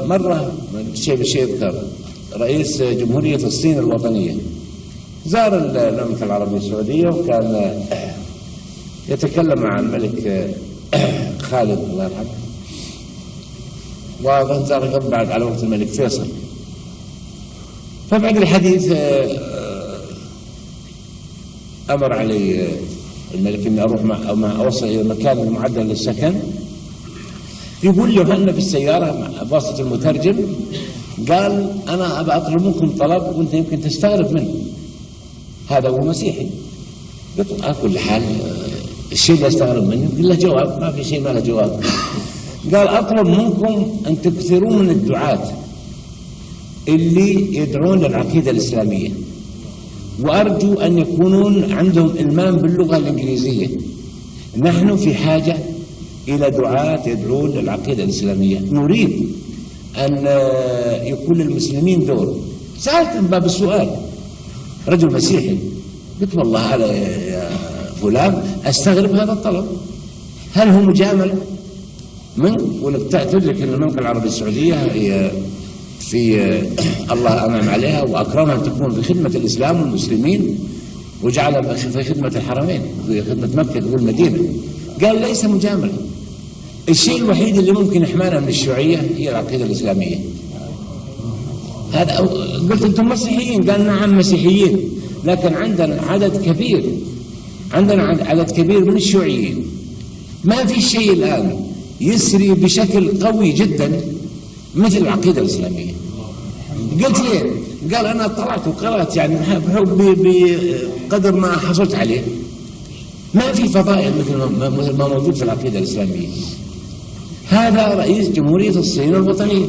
مرة شيء يذكر رئيس جمهورية الصين الوطنية زار المملكة العربية السعودية، وكان يتكلم مع الملك خالد الله يرحمه، وزار بعد على وقت الملك فيصل. فبعد الحديث أمر علي الملك إني أروح مع أوصل إلى المكان المعدل للسكن. يقول له هن في السيارة بواسطة المترجم، قال أنا أبى أطلب منكم طلب وأنت يمكن تستغرب منه، هذا هو مسيحي. قلت له على كل حال الشيء اللي أستغرب منه يمكن له جواب، ما في شيء ما له جواب. قال أطلب منكم أن تكثروا من الدعاة اللي يدعون للعقيدة الإسلامية، وأرجو أن يكونون عندهم إلمام باللغة الإنجليزية. نحن في حاجة إلى دعاة يدعون للعقيدة الإسلامية، نريد أن يكون للمسلمين دور. سألت من باب السؤال رجل مسيحي، قلت والله هذا يا فلان أستغرب هذا الطلب، هل هو مجاملة منك؟ ولك تدرك أن المملكة العربية السعودية هي في الله أنعم عليها وأكرمها أن تكون في خدمة الإسلام والمسلمين، وجعلها في خدمة الحرمين، في خدمة مكة والمدينة. قال ليس مجاملة، الشيء الوحيد اللي ممكن يحمانا من الشيوعية هي العقيدة الإسلامية. هذا قلت أنتم مسيحيين؟ قال نعم مسيحيين، لكن عندنا عدد كبير من الشيوعيين. ما في شيء الآن يسري بشكل قوي جدا مثل العقيدة الإسلامية. قلت ليه؟ قال أنا طلعت وقرأت يعني بقدر ما حصلت عليه، ما في فضائل مثل ما موجود في العقيدة الإسلامية. هذا رئيس جمهورية الصين الوطنية.